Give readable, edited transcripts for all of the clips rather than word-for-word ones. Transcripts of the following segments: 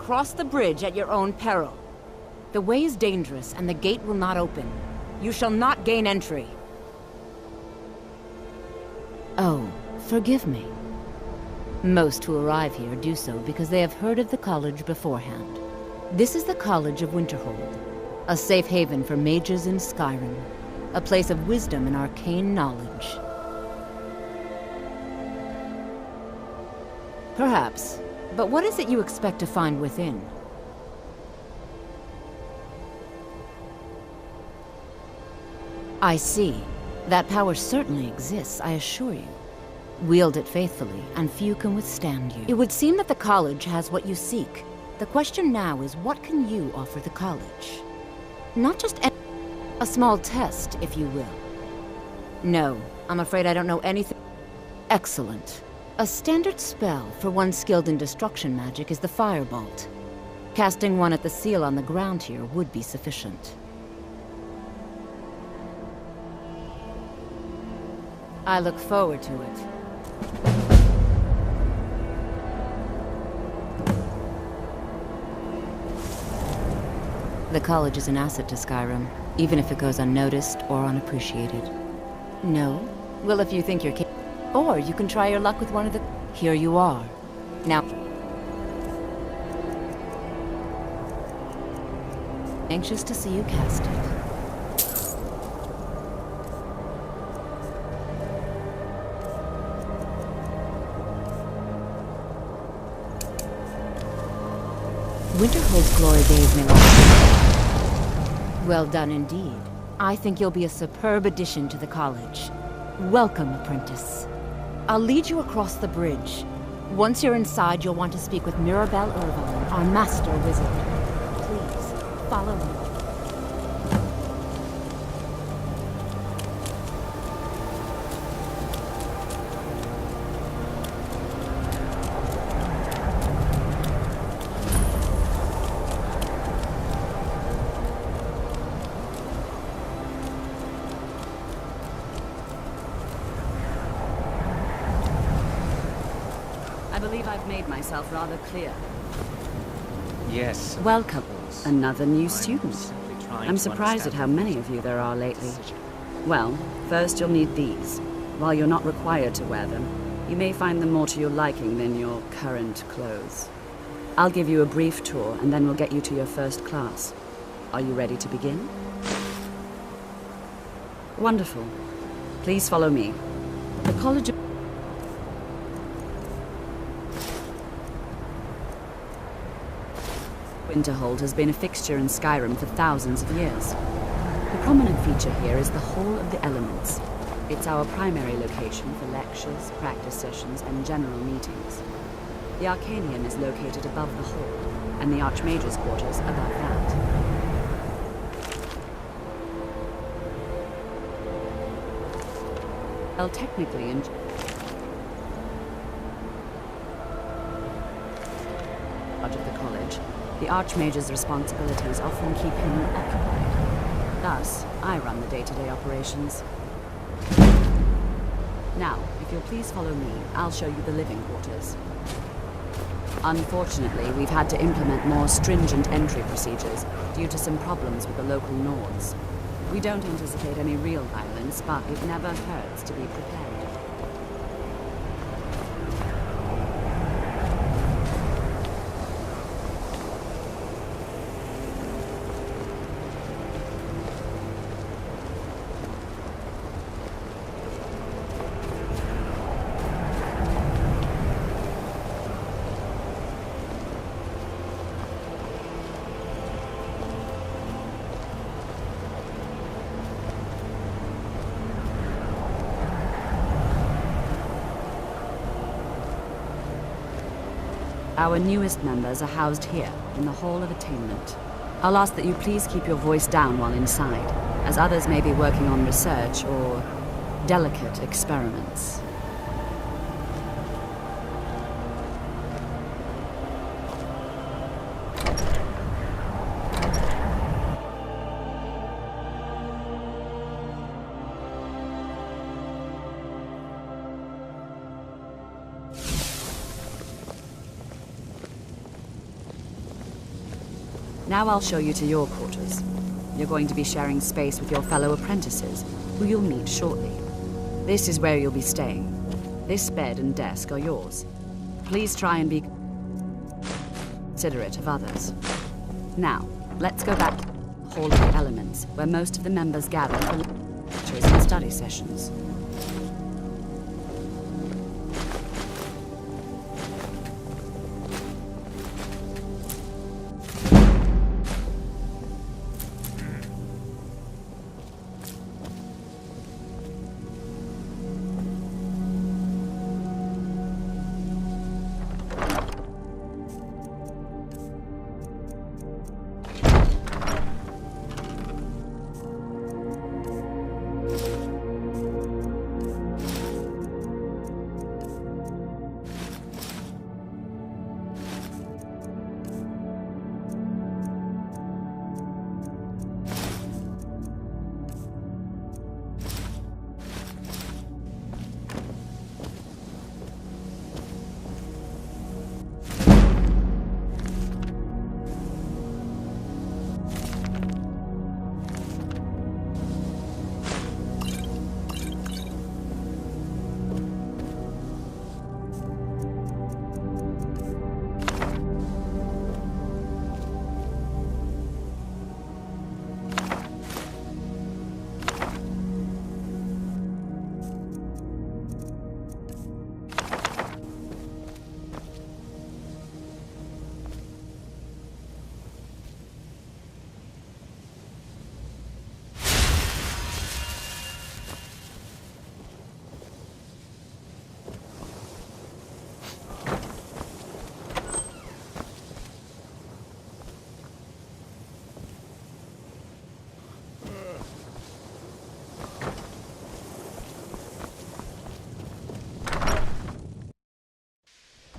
cross the bridge at your own peril. The way is dangerous, and the gate will not open. You shall not gain entry. Oh, forgive me. Most who arrive here do so because they have heard of the college beforehand. This is the College of Winterhold, a safe haven for mages in Skyrim, a place of wisdom and arcane knowledge. Perhaps, but what is it you expect to find within? I see. That power certainly exists, I assure you. Wield it faithfully, and few can withstand you. It would seem that the college has what you seek. The question now is, what can you offer the college? Not just a small test, if you will. No, I'm afraid I don't know anything. Excellent. A standard spell for one skilled in destruction magic is the Firebolt. Casting one at the seal on the ground here would be sufficient. I look forward to it. The college is an asset to Skyrim, even if it goes unnoticed or unappreciated. No? Well, if you think you're capable. Or you can try your luck with one of the... Here you are. Now... Anxious to see you cast it. Winterhold's glory days may last. Well done indeed. I think you'll be a superb addition to the college. Welcome, apprentice. I'll lead you across the bridge. Once you're inside, you'll want to speak with Mirabelle Irvine, our master wizard. Please, follow me. I believe I've made myself rather clear. Yes. Welcome. Another new student. I'm surprised at how many of you there are lately. Well, first you'll need these. While you're not required to wear them, you may find them more to your liking than your current clothes. I'll give you a brief tour, and then we'll get you to your first class. Are you ready to begin? Wonderful. Please follow me. The College of... Winterhold has been a fixture in Skyrim for thousands of years. The prominent feature here is the Hall of the Elements. It's our primary location for lectures, practice sessions, and general meetings. The Arcanium is located above the hall, and the Archmage's quarters above that. Well, technically, in charge of the college, the Archmage's responsibilities often keep him occupied. Thus, I run the day-to-day operations. Now, if you'll please follow me, I'll show you the living quarters. Unfortunately, we've had to implement more stringent entry procedures due to some problems with the local Nords. We don't anticipate any real violence, but it never hurts to be prepared. Our newest members are housed here, in the Hall of Attainment. I'll ask that you please keep your voice down while inside, as others may be working on research or delicate experiments. Now I'll show you to your quarters. You're going to be sharing space with your fellow apprentices, who you'll meet shortly. This is where you'll be staying. This bed and desk are yours. Please try and be considerate of others. Now, let's go back to the Hall of the Elements, where most of the members gather for lectures and study sessions.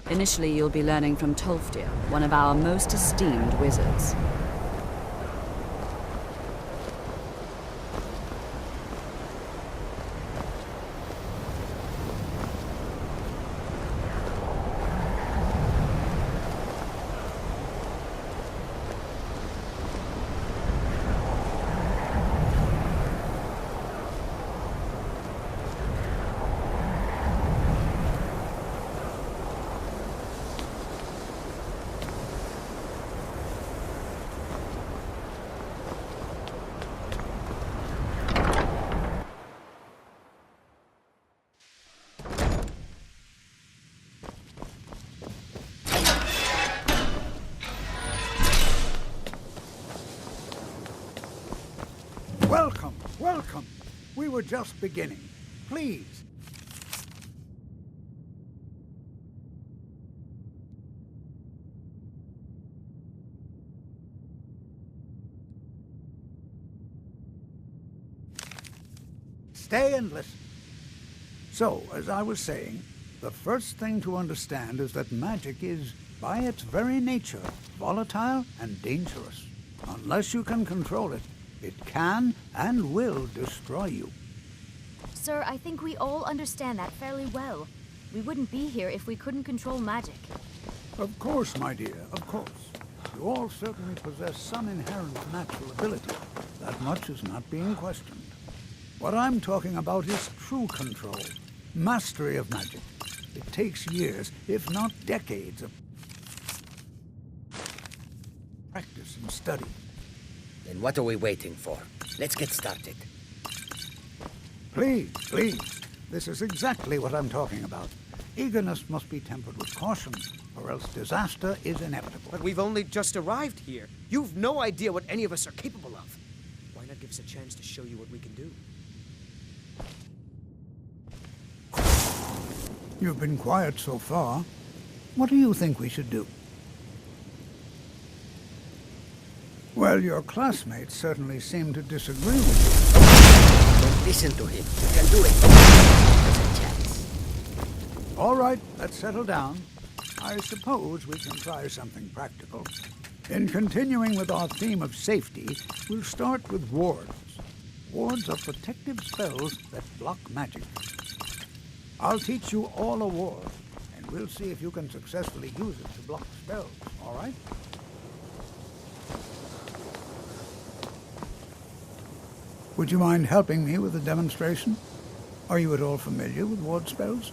Initially, you'll be learning from Tolfdir, one of our most esteemed wizards. Welcome, welcome. We were just beginning. Please. Stay and listen. So, as I was saying, the first thing to understand is that magic is, by its very nature, volatile and dangerous. Unless you can control it, it can and will destroy you. Sir, I think we all understand that fairly well. We wouldn't be here if we couldn't control magic. Of course, my dear, of course. You all certainly possess some inherent natural ability. That much is not being questioned. What I'm talking about is true control, mastery of magic. It takes years, if not decades, of practice and study. Then what are we waiting for? Let's get started. Please, please. This is exactly what I'm talking about. Eagerness must be tempered with caution, or else disaster is inevitable. But we've only just arrived here. You've no idea what any of us are capable of. Why not give us a chance to show you what we can do? You've been quiet so far. What do you think we should do? Well, your classmates certainly seem to disagree with you. Don't listen to him. You can do it. There's a chance. All right, let's settle down. I suppose we can try something practical. In continuing with our theme of safety, we'll start with wards. Wards are protective spells that block magic. I'll teach you all a ward, and we'll see if you can successfully use it to block spells, all right? Would you mind helping me with a demonstration? Are you at all familiar with ward spells?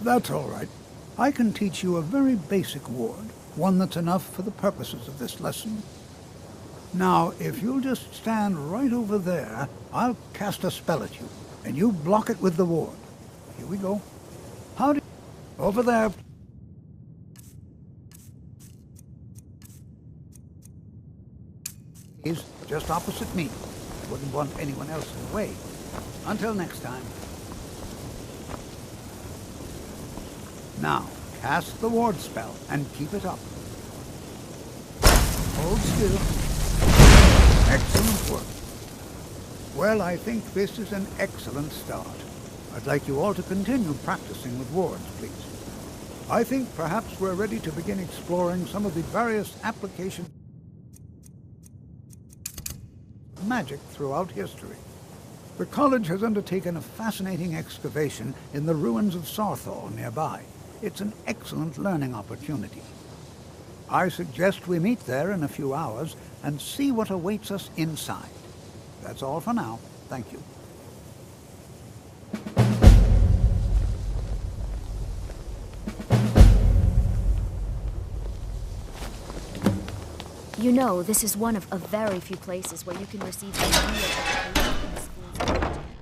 That's all right. I can teach you a very basic ward, one that's enough for the purposes of this lesson. Now, if you'll just stand right over there, I'll cast a spell at you, and you block it with the ward. Here we go. How do you... Over there. He's just opposite me. I wouldn't want anyone else in the way. Until next time. Now, cast the ward spell and keep it up. Hold still. Excellent work. Well, I think this is an excellent start. I'd like you all to continue practicing with wards, please. I think perhaps we're ready to begin exploring some of the various applications of magic throughout history. The college has undertaken a fascinating excavation in the ruins of Saarthal nearby. It's an excellent learning opportunity. I suggest we meet there in a few hours and see what awaits us inside. That's all for now. Thank you. You know, this is one of a very few places where you can receive a real education in the schools of magic.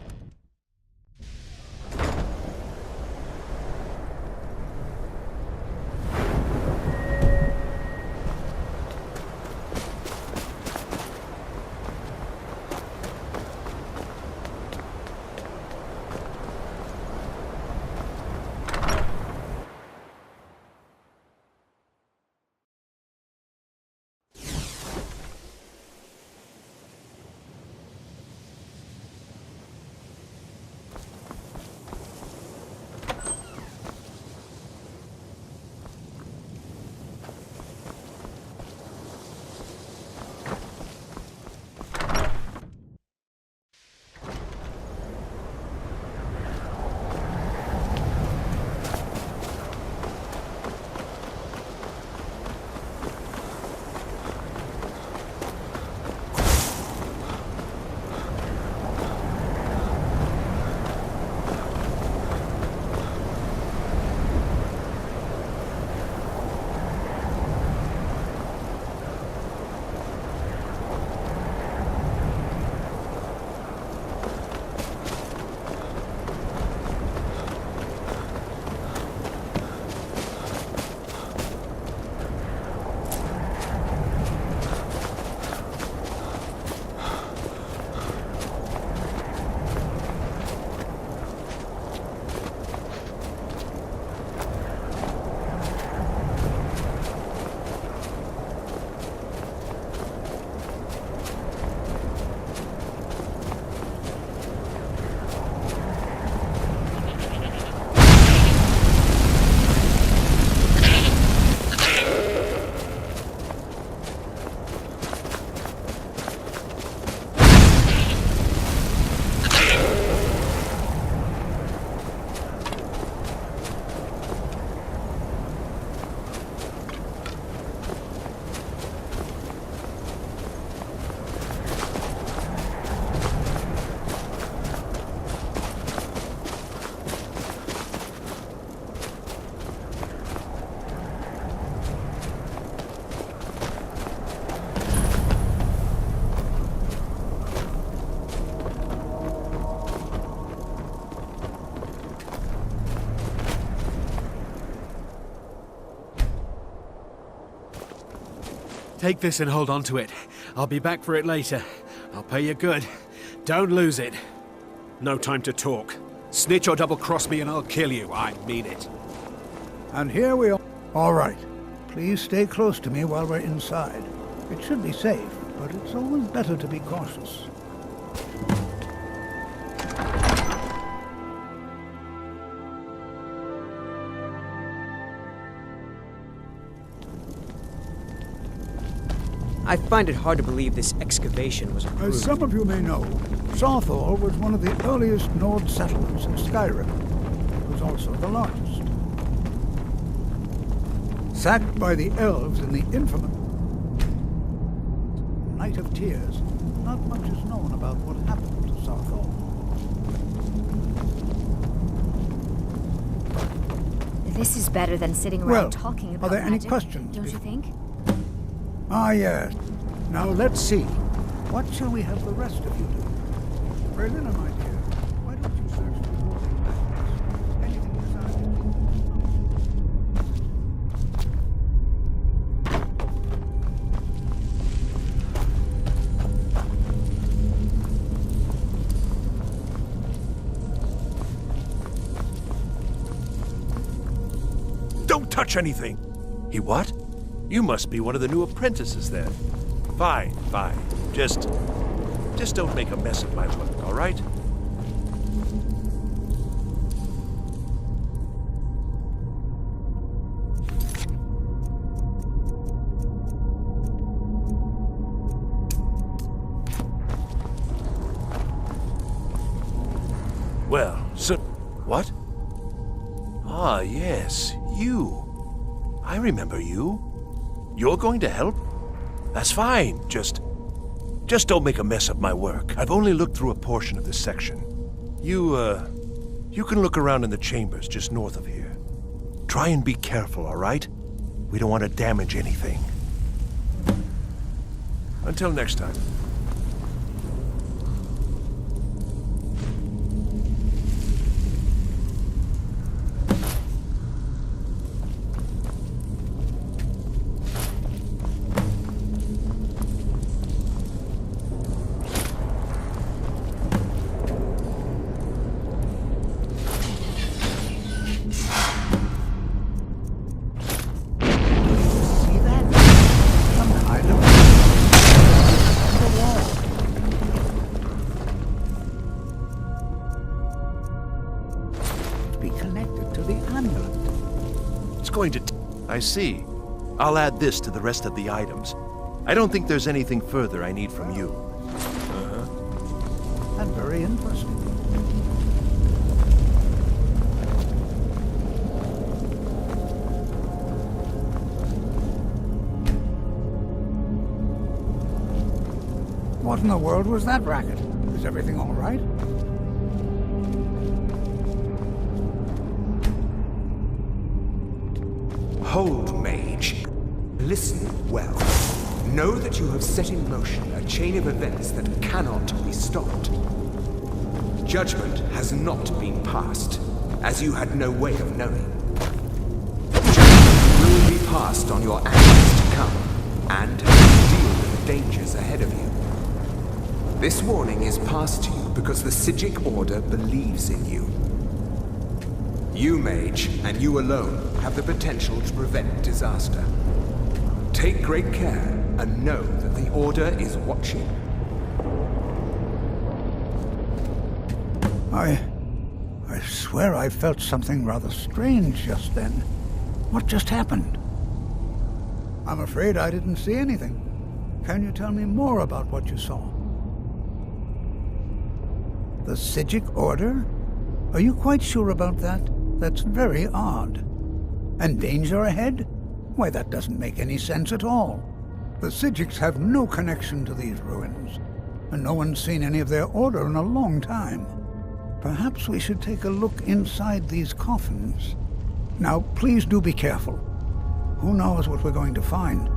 Take this and hold on to it. I'll be back for it later. I'll pay you good. Don't lose it. No time to talk. Snitch or double-cross me and I'll kill you. I mean it. And here we are. All right. Please stay close to me while we're inside. It should be safe, but it's always better to be cautious. I find it hard to believe this excavation was approved. As some of you may know, Saarthal was one of the earliest Nord settlements in Skyrim. It was also the largest. Sacked by the elves in the infamous Night of Tears, not much is known about what happened to Saarthal. This is better than sitting around Well, talking about are there any magic, questions don't you think? Ah, yes. Now let's see. What shall we have the rest of you do? Berliner, my dear, why don't you search the hoarding backwards? Anything Don't touch anything! He what? You must be one of the new apprentices then. Fine, fine. Just don't make a mess of my work, all right? Well, so... What? Ah, yes, you. I remember you. You're going to help? That's fine. Just don't make a mess of my work. I've only looked through a portion of this section. You can look around in the chambers just north of here. Try and be careful, all right? We don't want to damage anything. Until next time. I see. I'll add this to the rest of the items. I don't think there's anything further I need from you. And very interesting. What in the world was that racket? Is everything all right? Hold, mage. Listen well. Know that you have set in motion a chain of events that cannot be stopped. Judgment has not been passed, as you had no way of knowing. Judgment will be passed on your actions to come, and deal with the dangers ahead of you. This warning is passed to you because the Psijic Order believes in you. You, mage, and you alone, have the potential to prevent disaster. Take great care, and know that the Order is watching. I swear I felt something rather strange just then. What just happened? I'm afraid I didn't see anything. Can you tell me more about what you saw? The Psijic Order? Are you quite sure about that? That's very odd. And danger ahead? Why, that doesn't make any sense at all. The Psijics have no connection to these ruins, and no one's seen any of their order in a long time. Perhaps we should take a look inside these coffins. Now, please do be careful. Who knows what we're going to find?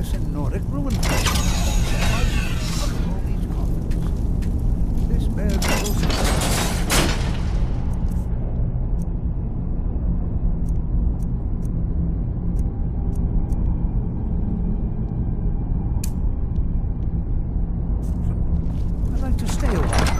famous in Nordic ruin. Look at all these coffins. This bears little surprise. I'd like to stay a while.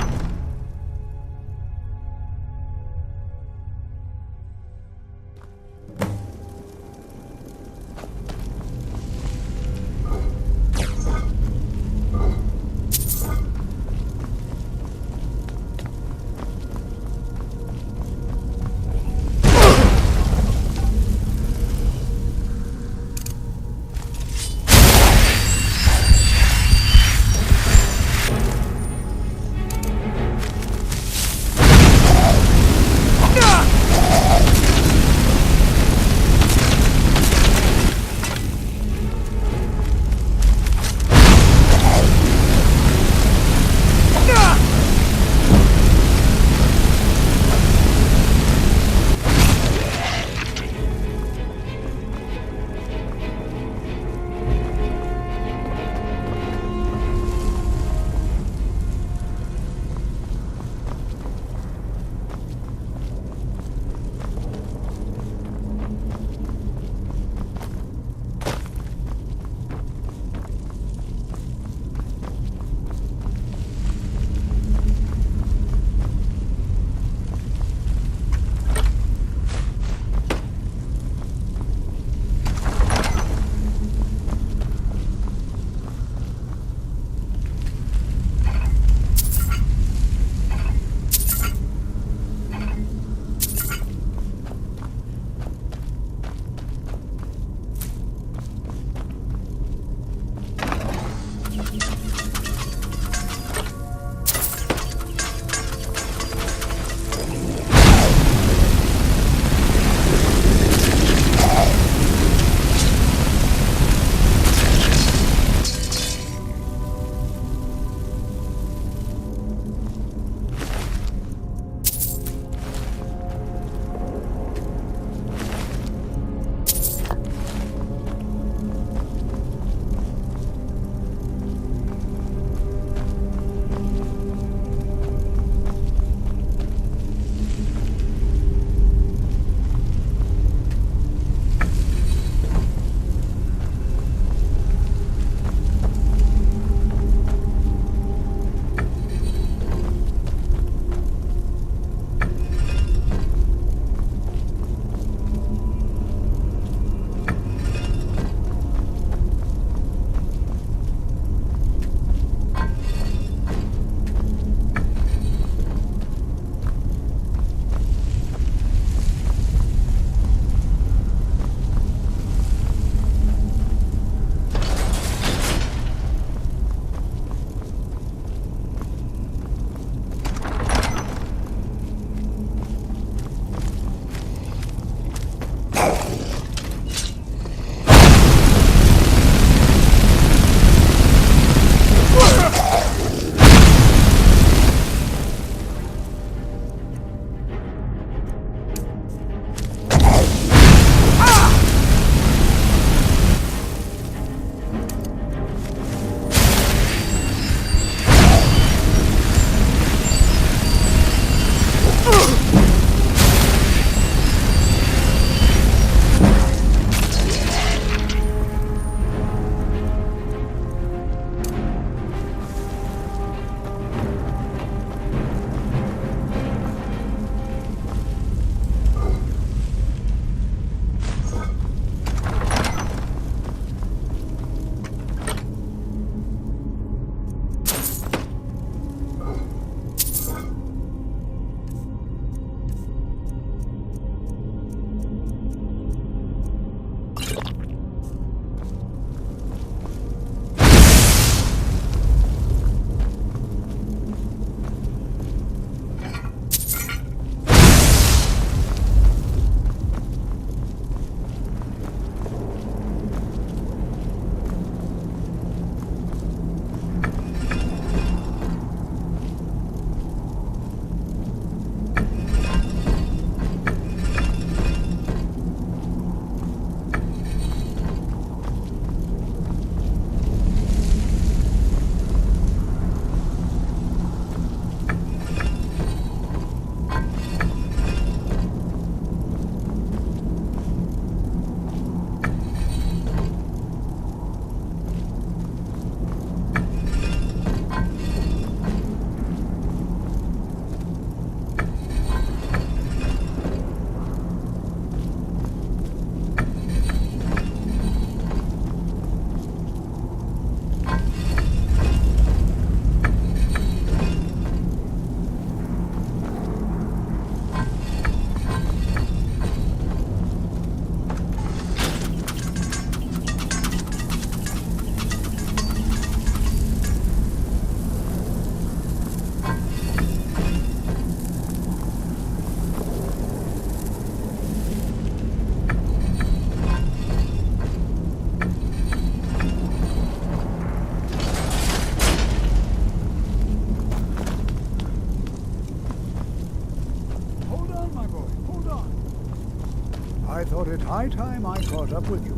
thought it high time I caught up with you.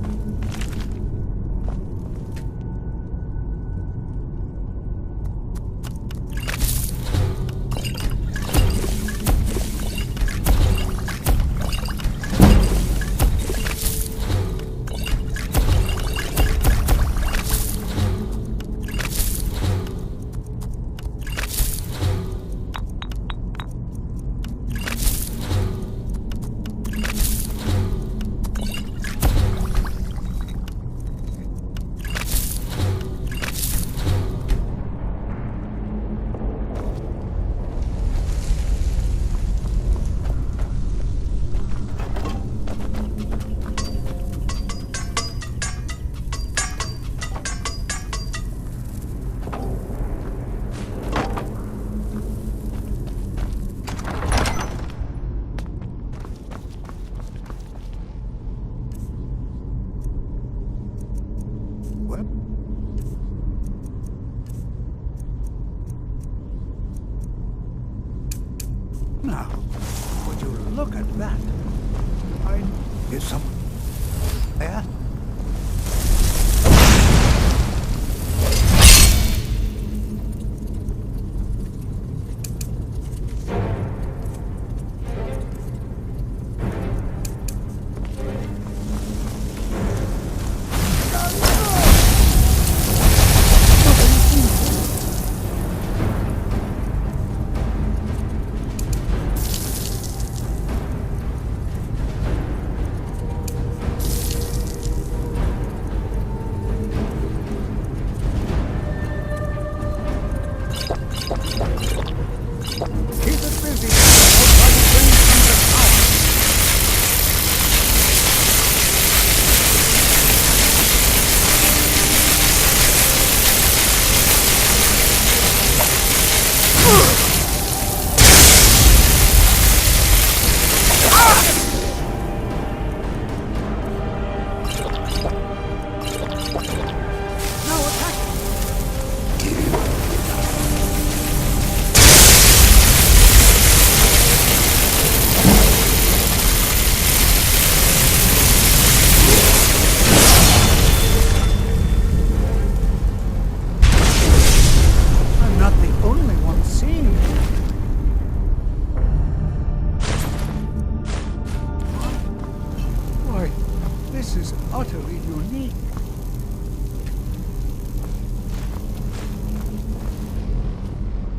Now, would you look at that? Is someone there?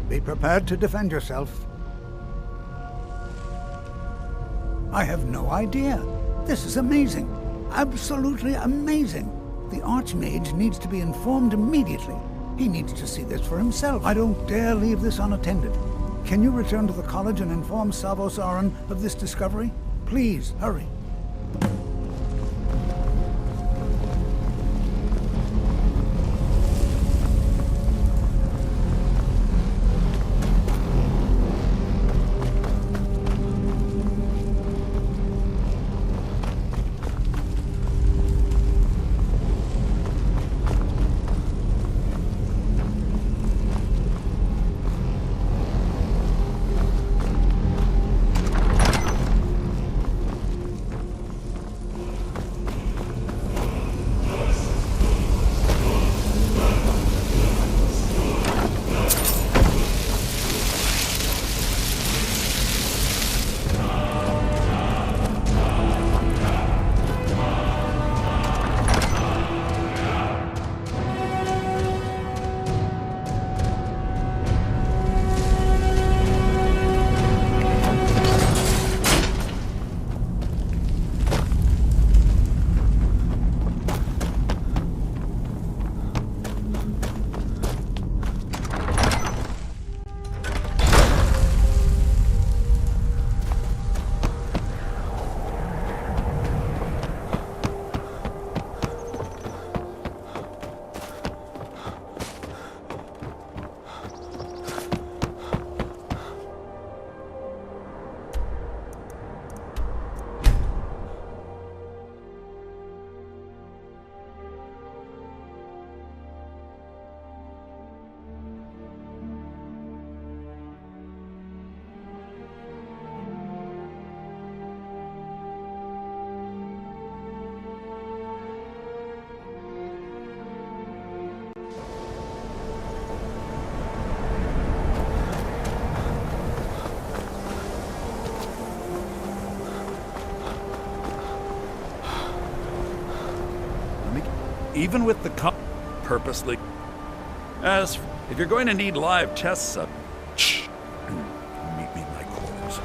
Be prepared to defend yourself. I have no idea. This is amazing. Absolutely amazing. The Archmage needs to be informed immediately. He needs to see this for himself. I don't dare leave this unattended. Can you return to the college and inform Savos Aran of this discovery? Please, hurry. even with the purposely. As if you're going to need live test sub, meet me in my quarters.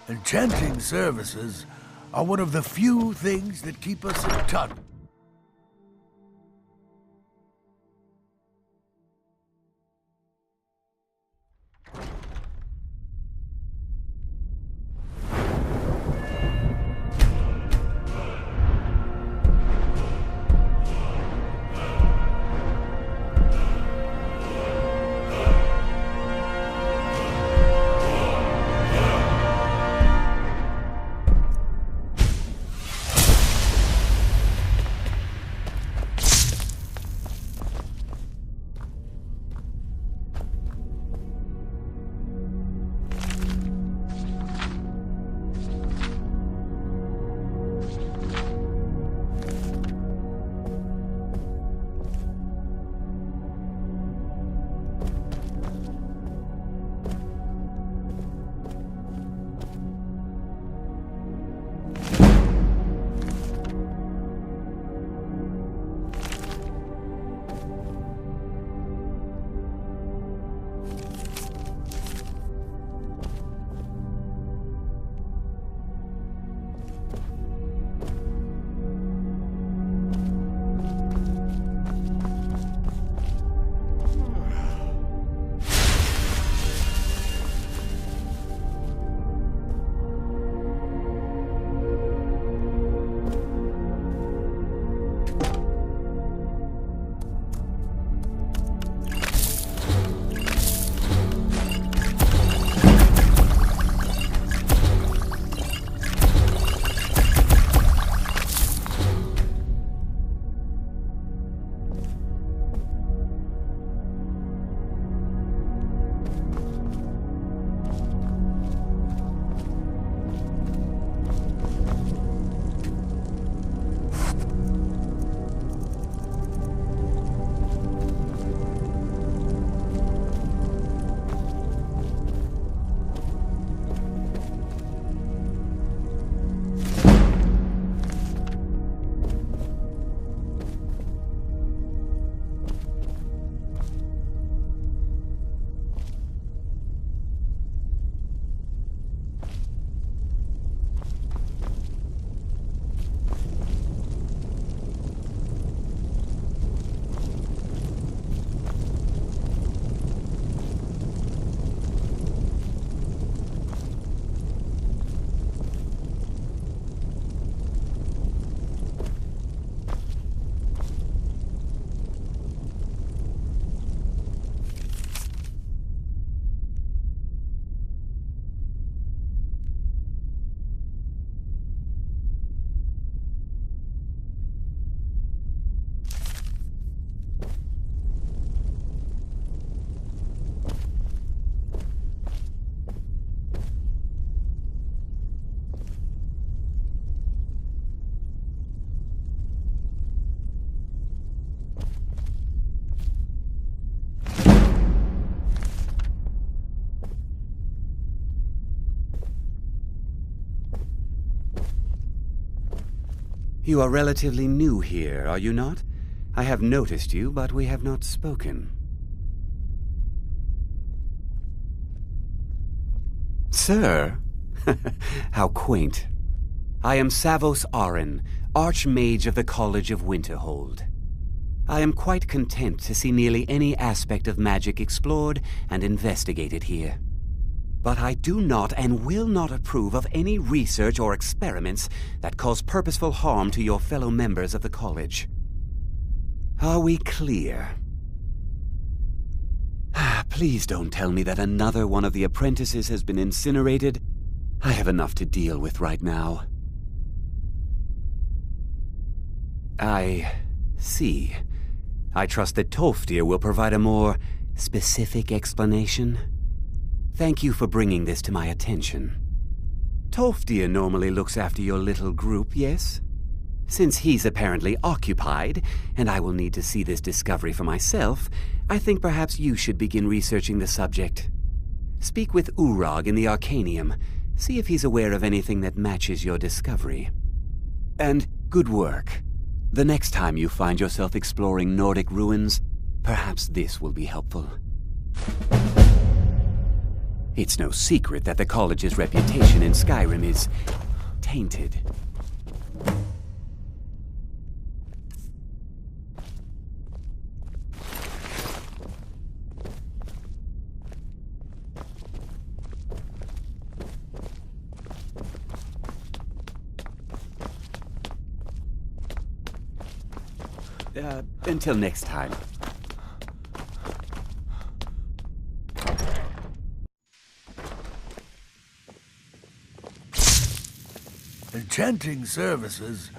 Enchanting services are one of the few things that keep us in touch. You are relatively new here, are you not? I have noticed you, but we have not spoken. Sir? How quaint. I am Savos Arin, Archmage of the College of Winterhold. I am quite content to see nearly any aspect of magic explored and investigated here. But I do not and will not approve of any research or experiments that cause purposeful harm to your fellow members of the college. Are we clear? Please don't tell me that another one of the apprentices has been incinerated. I have enough to deal with right now. I see. I trust that Tolfdir will provide a more specific explanation. Thank you for bringing this to my attention. Tolfdir normally looks after your little group, yes? Since he's apparently occupied, and I will need to see this discovery for myself, I think perhaps you should begin researching the subject. Speak with Urag in the Arcanium. See if he's aware of anything that matches your discovery. And good work. The next time you find yourself exploring Nordic ruins, perhaps this will be helpful. It's no secret that the college's reputation in Skyrim is tainted. Until next time. Enchanting services